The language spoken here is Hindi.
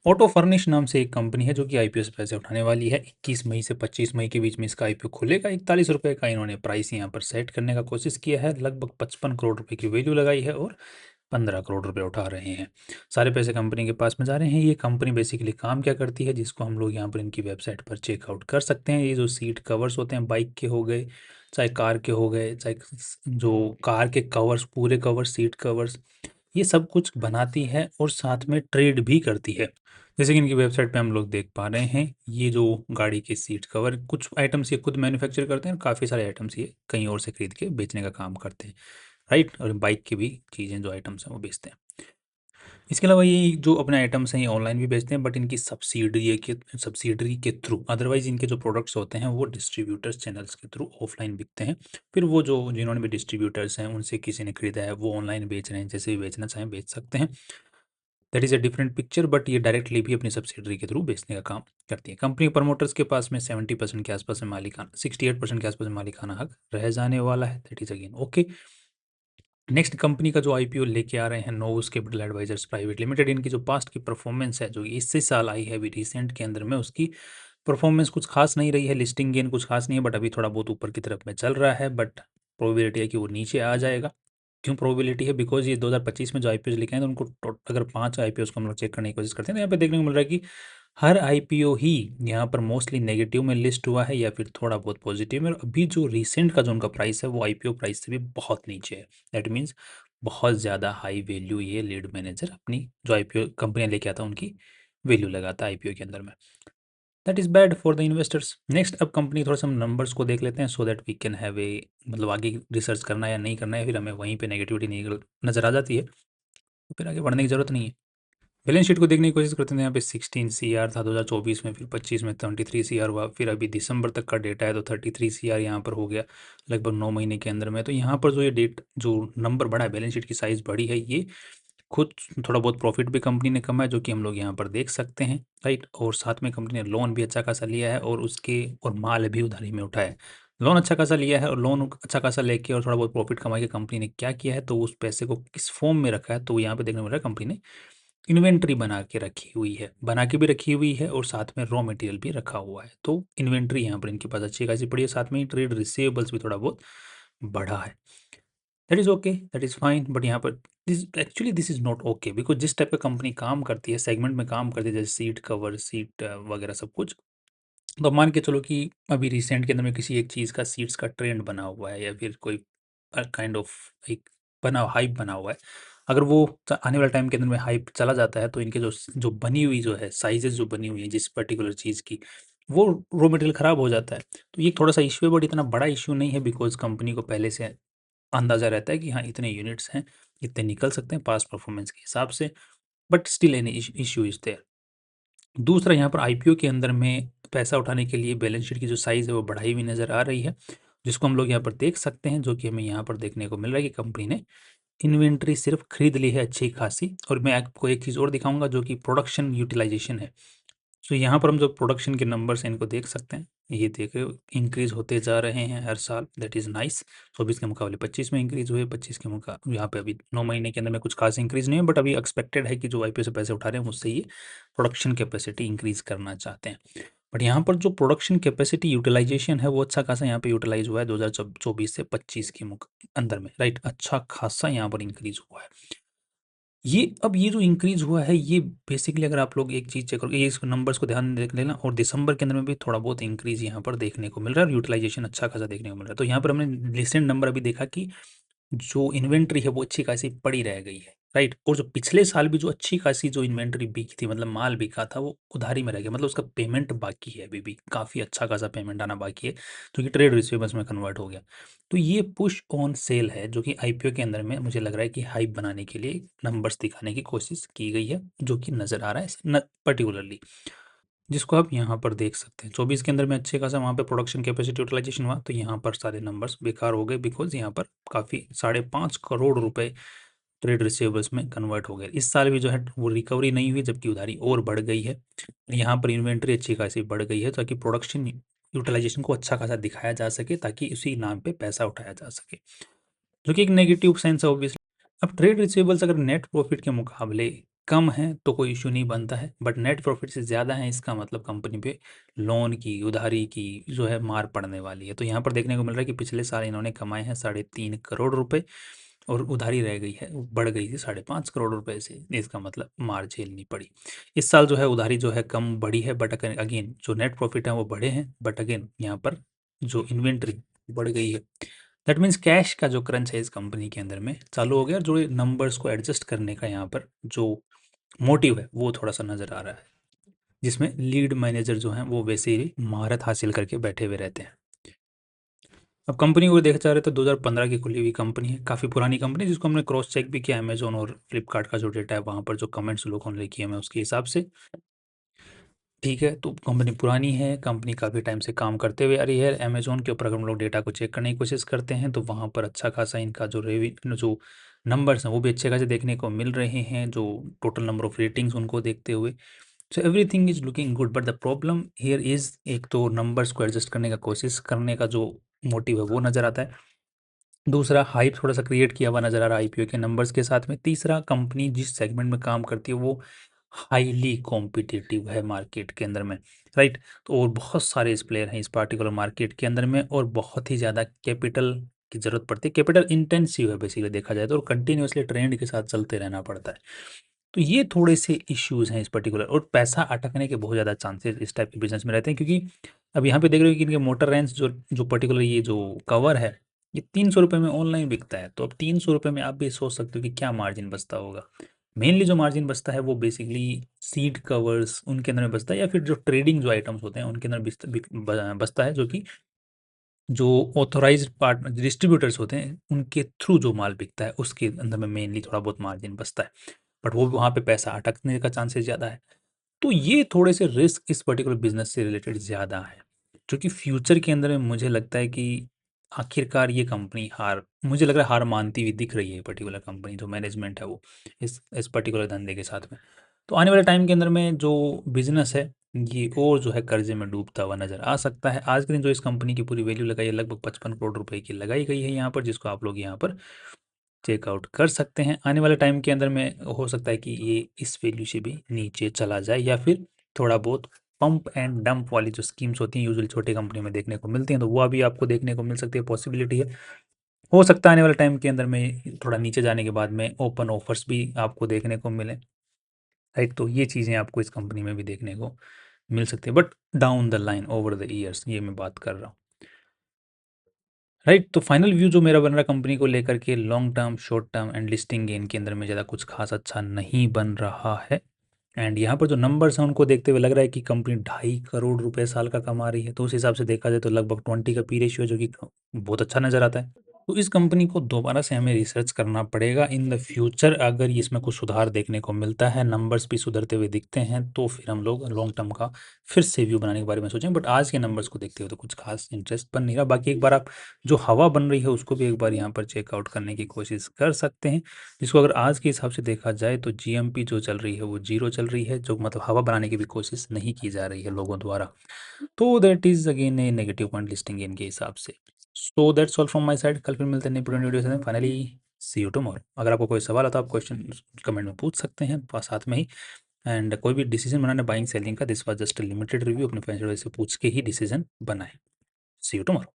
ऑटो फर्निश नाम से एक कंपनी है जो कि आईपीओ से पैसे उठाने वाली है। 21 मई से 25 मई के बीच में इसका आईपीओ खुलेगा। 41 रुपये का इन्होंने प्राइस यहाँ पर सेट करने का कोशिश किया है। लगभग 55 करोड़ रुपए की वैल्यू लगाई है और 15 करोड़ रुपए उठा रहे हैं। सारे पैसे कंपनी के पास में जा रहे हैं। ये कंपनी बेसिकली काम क्या करती है, जिसको हम लोग यहाँ पर इनकी वेबसाइट पर चेकआउट कर सकते हैं। ये जो सीट कवर्स होते हैं, बाइक के हो गए, चाहे कार के हो गए, चाहे जो कार के कवर्स, पूरे कवर्स, सीट कवर्स, ये सब कुछ बनाती है और साथ में ट्रेड भी करती है। जैसे कि इनकी वेबसाइट पे हम लोग देख पा रहे हैं, ये जो गाड़ी के सीट कवर, कुछ आइटम्स ये खुद मैन्युफैक्चर करते हैं, काफ़ी सारे आइटम्स ये कहीं और से खरीद के बेचने का काम करते हैं, राइट। और बाइक की भी चीज़ें, जो आइटम्स हैं, वो बेचते हैं। इसके अलावा ये जो अपने आइटम्स हैं ये ऑनलाइन भी बेचते हैं, बट इनकी सब्सिडरी के थ्रू। अदरवाइज इनके जो प्रोडक्ट्स होते हैं वो डिस्ट्रीब्यूटर्स चैनल्स के थ्रू ऑफलाइन बिकते हैं। फिर वो जो जिन्होंने भी डिस्ट्रीब्यूटर्स हैं, उनसे किसी ने खरीदा है, वो ऑनलाइन बेच रहे हैं, जैसे भी बेचना चाहें बेच सकते हैं। That is a different picture, but ये डायरेक्टली भी अपनी सब्सिडरी के थ्रू बेचने का काम करती है। कंपनी प्रमोटर्स के पास में 70% के आसपास में मालिकाना, 68% के आसपास में मालिकाना हक रह जाने वाला है। That is again okay. Next company का जो आईपीओ लेके आ रहे हैं, नोवस कैपिटल एडवाइजर्स प्राइवेट लिमिटेड। इनकी जो पास्ट की परफॉर्मेंस है, जो इसी साल आई है अभी रिसेंट के अंदर में, उसकी परफॉर्मेंस कुछ खास नहीं रही है। लिस्टिंग गेन कुछ खास नहीं है, बट अभी थोड़ा बहुत ऊपर की तरफ में चल रहा है, बट प्रोबेबिलिटी है कि वो नीचे आ जाएगा। क्यों प्रोबेबिलिटी है? बिकॉज ये 2025 में जो आईपीओ लिखे हैं, तो उनको अगर 5 आईपीओ को हम लोग चेक करने की कोशिश करते हैं, तो यहाँ पे देखने को मिल रहा है कि हर आईपीओ ही यहाँ पर मोस्टली नेगेटिव में लिस्ट हुआ है या फिर थोड़ा बहुत पॉजिटिव में। और अभी जो रिसेंट का जो उनका प्राइस है, वो आईपीओ प्राइस से भी बहुत नीचे है। दैट मीन्स बहुत ज़्यादा हाई वैल्यू ये लीड मैनेजर अपनी जो आईपीओ कंपनियां लेके आता है, उनकी वैल्यू लगाता है आईपीओ के अंदर में। That is bad for the investors. Next, अब कंपनी थोड़ा सा हम नंबर्स को देख लेते हैं, so that we can have a, मतलब आगे रिसर्च करना है या नहीं करना है, फिर हमें वहीं पे नेगेटिविटी निकल नज़र आ जाती है, तो फिर आगे बढ़ने की ज़रूरत नहीं है। बैलेंस शीट को देखने की कोशिश करते हैं। यहाँ पे 16 सीआर था 2024 में, फिर 25 में 23 सीआर हुआ, फिर अभी दिसंबर तक का डेटा है तो 33 सीआर यहाँ पर हो गया लगभग 9 महीने के अंदर में। तो यहाँ पर जो ये जो नंबर बढ़ा है, बैलेंस शीट की साइज़ बढ़ी है, ये खुद थोड़ा बहुत प्रॉफिट भी कंपनी ने कमाया, जो कि हम लोग यहाँ पर देख सकते हैं, राइट। और साथ में कंपनी ने लोन भी अच्छा खासा लिया है, और माल भी उधारी में उठाया है। लोन अच्छा खासा लिया है और लोन अच्छा खासा लेके और थोड़ा बहुत प्रॉफिट कमा के कंपनी ने क्या किया है, तो उस पैसे को किस फॉर्म में रखा है, तो यहाँ पे देखने को मिल रहा है कंपनी ने इन्वेंट्री बना के रखी हुई है, बना के भी रखी हुई है, और साथ में रॉ मटेरियल भी रखा हुआ है। तो इन्वेंट्री यहाँ पर इनके पास अच्छी खासी पड़ी है, साथ में ही ट्रेड रिसीवेबल्स भी थोड़ा बहुत बढ़ा है। That is okay, that is fine, but यहाँ पर this is not okay, because जिस टाइप का कंपनी काम करती है, सेगमेंट में काम करती है, जैसे सीट कवर, सीट वगैरह सब कुछ, तो मान के चलो कि अभी रिसेंट के अंदर में किसी एक चीज़ का सीट्स का ट्रेंड बना हुआ है, या फिर कोई काइंड ऑफ एक हाइप बना हुआ है। अगर वो आने वाले टाइम के अंदर में हाइप चला जाता है, तो इनके जो बनी हुई जो है साइजेस, जो बनी हुई है जिस पर्टिकुलर चीज़ की, वो रॉ मटेरियल ख़राब हो जाता है। तो ये थोड़ा सा इशू है, बट इतना बड़ा इशू नहीं है, बिकॉज कंपनी को पहले से अंदाज़ा रहता है कि हाँ, इतने यूनिट्स हैं, इतने निकल सकते हैं पास्ट परफॉर्मेंस के हिसाब से, but still an issue is there. दूसरा, यहाँ पर आईपीओ के अंदर में पैसा उठाने के लिए बैलेंस शीट की जो साइज़ है वो बढ़ाई हुई नज़र आ रही है, जिसको हम लोग यहाँ पर देख सकते हैं, जो कि हमें यहाँ पर देखने को मिल रहा है कि कंपनी ने इन्वेंट्री सिर्फ खरीद ली है अच्छी खासी। और मैं आपको एक चीज़ और दिखाऊंगा, जो कि प्रोडक्शन यूटिलाइजेशन है। सो यहाँ पर हम जो प्रोडक्शन के नंबर्स हैं, इनको देख सकते हैं। ये देखो, इंक्रीज होते जा रहे हैं हर साल, दैट इज़ नाइस। 24 के मुकाबले 25 में इंक्रीज हुए, 25 के मुकाबले यहाँ पे अभी 9 महीने के अंदर में कुछ खास इंक्रीज नहीं है, बट अभी एक्सपेक्टेड है कि जो आईपीओ से पैसे उठा रहे हैं, उससे ये प्रोडक्शन कैपेसिटी इंक्रीज करना चाहते हैं। बट यहाँ पर जो प्रोडक्शन कैपेसिटी यूटिलाइजेशन है, वो अच्छा खासा यहाँ पे यूटिलाइज हुआ है 2024 से 25 के अंदर में, राइट। अच्छा खासा यहाँ पर इंक्रीज हुआ है। ये जो इंक्रीज हुआ है, ये बेसिकली अगर आप लोग एक चीज़ चेक करोगे, ये इस नंबर्स को ध्यान देख लेना, और दिसंबर के अंदर में भी थोड़ा बहुत इंक्रीज यहाँ पर देखने को मिल रहा है, और यूटिलाइजेशन अच्छा खासा देखने को मिल रहा है। तो यहाँ पर हमने रिसेंट नंबर अभी देखा कि जो इन्वेंट्री है वो अच्छी खासी पड़ी रह गई है, राइट। और जो पिछले साल भी जो अच्छी खासी जो इन्वेंट्री बिकी थी, मतलब माल बिका था, वो उधारी में रह गया, मतलब उसका पेमेंट बाकी है, अभी भी काफ़ी अच्छा खासा पेमेंट आना बाकी है, जो कि ट्रेड रिसीवेबल्स में कन्वर्ट हो गया। तो ये पुश ऑन सेल है, जो कि आईपीओ के अंदर में मुझे लग रहा है कि हाइप बनाने के लिए नंबर्स दिखाने की कोशिश की गई है, जो कि नज़र आ रहा है पर्टिकुलरली, जिसको आप यहाँ पर देख सकते हैं। 24 के अंदर में अच्छे खासा वहाँ पे प्रोडक्शन कैपेसिटी यूटिलाइजेशन हुआ, तो यहाँ पर सारे नंबर्स बेकार हो गए, बिकॉज यहाँ पर काफ़ी 5.5 करोड़ रुपए ट्रेड रिसीवेबल्स में कन्वर्ट हो गए। इस साल भी जो है वो रिकवरी नहीं हुई, जबकि उधारी और बढ़ गई है। यहाँ पर इन्वेंट्री अच्छी खासी बढ़ गई है, ताकि प्रोडक्शन यूटिलाइजेशन को अच्छा खासा दिखाया जा सके, ताकि उसी नाम पे पैसा उठाया जा सके, जो कि एक नेगेटिव सेंस है ऑब्वियसली। अब ट्रेड रिसीवेबल्स अगर नेट प्रॉफिट के मुकाबले कम है तो कोई इश्यू नहीं बनता है, बट नेट प्रॉफिट से ज़्यादा है इसका मतलब कंपनी पे लोन की, उधारी की जो है मार पड़ने वाली है। तो यहाँ पर देखने को मिल रहा है कि पिछले साल इन्होंने कमाए हैं 3.5 करोड़ रुपए और उधारी रह गई है, वो बढ़ गई थी 5.5 करोड़ रुपए से। इसका मतलब मार झेलनी पड़ी। इस साल जो है उधारी जो है कम बढ़ी है, बट अगेन जो नेट प्रॉफिट है वो बढ़े हैं, बट अगेन यहाँ पर जो इन्वेंट्री बढ़ गई है। दैट मीन्स कैश का जो क्रंच है इस कंपनी के अंदर में चालू हो गया, और जो नंबर्स को एडजस्ट करने का यहाँ पर जो मोटिव है वो थोड़ा सा नज़र आ रहा है, जिसमें लीड मैनेजर जो हैं वो वैसे ही महारत हासिल करके बैठे हुए रहते हैं। अब कंपनी को देखा जा रहा है तो 2015 की खुली हुई कंपनी है, काफ़ी पुरानी कंपनी, जिसको हमने क्रॉस चेक भी किया अमेजोन और फ्लिपकार्ट का जो डेटा है वहाँ पर जो कमेंट्स लोगों ने किए हैं उसके हिसाब से। ठीक है, तो कंपनी पुरानी है, कंपनी काफ़ी टाइम से काम करते हुए आ रही है। अमेज़न के ऊपर अगर हम लोग डेटा को चेक करने की कोशिश करते हैं, तो वहाँ पर अच्छा खासा इनका जो नंबर्स हैं, वो भी अच्छे खासे देखने को मिल रहे हैं, जो टोटल नंबर ऑफ रेटिंग्स उनको देखते हुए। So everything is looking good, but the problem here is, एक तो नंबर्स को एडजस्ट करने का कोशिश करने का जो मोटिव है, वो नज़र आता है। दूसरा, हाइप थोड़ा-सा क्रिएट किया हुआ नज़र आ रहा है आईपीओ के नंबर्स के साथ में। तीसरा, कंपनी जिस सेगमेंट में काम करती है, वो हाईली कॉम्पिटिटिव है मार्केट के अंदर में, राइट? तो और बहुत सारे इस प्लेयर हैं इस पार्टिकुलर मार्केट के अंदर में, और बहुत ही ज़्यादा कैपिटल की ज़रूरत पड़ती है। कैपिटल इंटेंसिव है बेसिकली देखा जाए तो, और कंटिन्यूअसली ट्रेंड के साथ चलते रहना पड़ता है। तो ये थोड़े से इश्यूज़ हैं इस पर्टिकुलर, और पैसा अटकने के बहुत ज़्यादा चांसेस इस टाइप के बिज़नेस में रहते हैं, क्योंकि अब यहाँ पे देख रहे हो कि इनके मोटर रेंज जो जो पर्टिकुलर ये जो कवर है, ये 300 रुपये में ऑनलाइन बिकता है। तो अब 300 रुपये में आप भी सोच सकते हो कि क्या मार्जिन बचता होगा। मेनली जो मार्जिन बचता है वो बेसिकली सीड कवर्स उनके अंदर में बचता है, या फिर जो ट्रेडिंग जो आइटम्स होते हैं उनके अंदर बचता है, जो कि जो ऑथोराइज्ड पार्ट डिस्ट्रीब्यूटर्स होते हैं उनके थ्रू जो माल बिकता है उसके अंदर में मेनली थोड़ा बहुत मार्जिन बचता है, बट वो वहाँ पे पैसा अटकने का चांसेस ज़्यादा है। तो ये थोड़े से रिस्क इस पर्टिकुलर बिजनेस से रिलेटेड ज़्यादा है, जो कि फ्यूचर के अंदर में मुझे लगता है कि आखिरकार ये कंपनी हार, मुझे लग रहा है हार मानती हुई दिख रही है। पर्टिकुलर कंपनी जो मैनेजमेंट है वो इस पर्टिकुलर धंधे के साथ में, तो आने वाले टाइम के अंदर में जो बिजनेस है ये और जो है कर्जे में डूबता हुआ नजर आ सकता है। आज के दिन जो इस कंपनी की पूरी वैल्यू लगाई है लगभग 55 करोड़ रुपए की लगाई गई है यहाँ पर, जिसको आप लोग यहाँ पर चेकआउट कर सकते हैं। आने वाले टाइम के अंदर में हो सकता है कि ये इस वैल्यू से भी नीचे चला जाए, या फिर थोड़ा बहुत पंप एंड डंप वाली जो स्कीम्स होती हैं यूजुअली छोटी कंपनी में देखने को मिलती हैं, तो वो अभी आपको देखने को मिल सकती है, पॉसिबिलिटी है। हो सकता है आने वाले टाइम के अंदर में थोड़ा नीचे जाने के बाद में ओपन ऑफर्स भी आपको देखने को मिले, राइट? तो ये चीज़ें आपको इस कंपनी में भी देखने को मिल सकती है, but down the line over the years ये मैं बात कर रहा हूँ, राइट? तो फाइनल व्यू जो मेरा बन रहा है कंपनी को लेकर के, long term, short term and listing gain के अंदर में ज़्यादा कुछ खास अच्छा नहीं बन रहा है। एंड यहाँ पर जो नंबर्स हैं उनको देखते हुए लग रहा है कि कंपनी 2.5 करोड़ रुपए साल का कमा रही है, तो उस हिसाब से देखा जाए तो लगभग 20 का पी रेशियो, जो कि बहुत अच्छा नज़र आता है। तो इस कंपनी को दोबारा से हमें रिसर्च करना पड़ेगा इन द फ्यूचर। अगर इसमें कुछ सुधार देखने को मिलता है, नंबर्स भी सुधरते हुए दिखते हैं, तो फिर हम लोग लॉन्ग टर्म का फिर से व्यू बनाने के बारे में सोचें। बट आज के नंबर्स को देखते हुए तो कुछ खास इंटरेस्ट बन नहीं रहा। बाकी एक बार आप जो हवा बन रही है उसको भी एक बार यहाँ पर चेकआउट करने की कोशिश कर सकते हैं, जिसको अगर आज के हिसाब से देखा जाए तो जीएमपी जो चल रही है वो जीरो चल रही है, जो मतलब हवा बनाने की भी कोशिश नहीं की जा रही है लोगों द्वारा। तो that is again a negative point listing इनके हिसाब से। So that's all from my side. कल फिर मिलते हैं नई वीडियो से। Finally see you tomorrow. अगर आपको कोई सवाल आता है आप क्वेश्चन कमेंट में पूछ सकते हैं साथ में ही। एंड कोई भी डिसीजन बनाना बाइंग सेलिंग का, this was just limited review, अपने फ्रेंड्स से पूछ के ही डिसीजन बनाएं। सी यू टुमारो।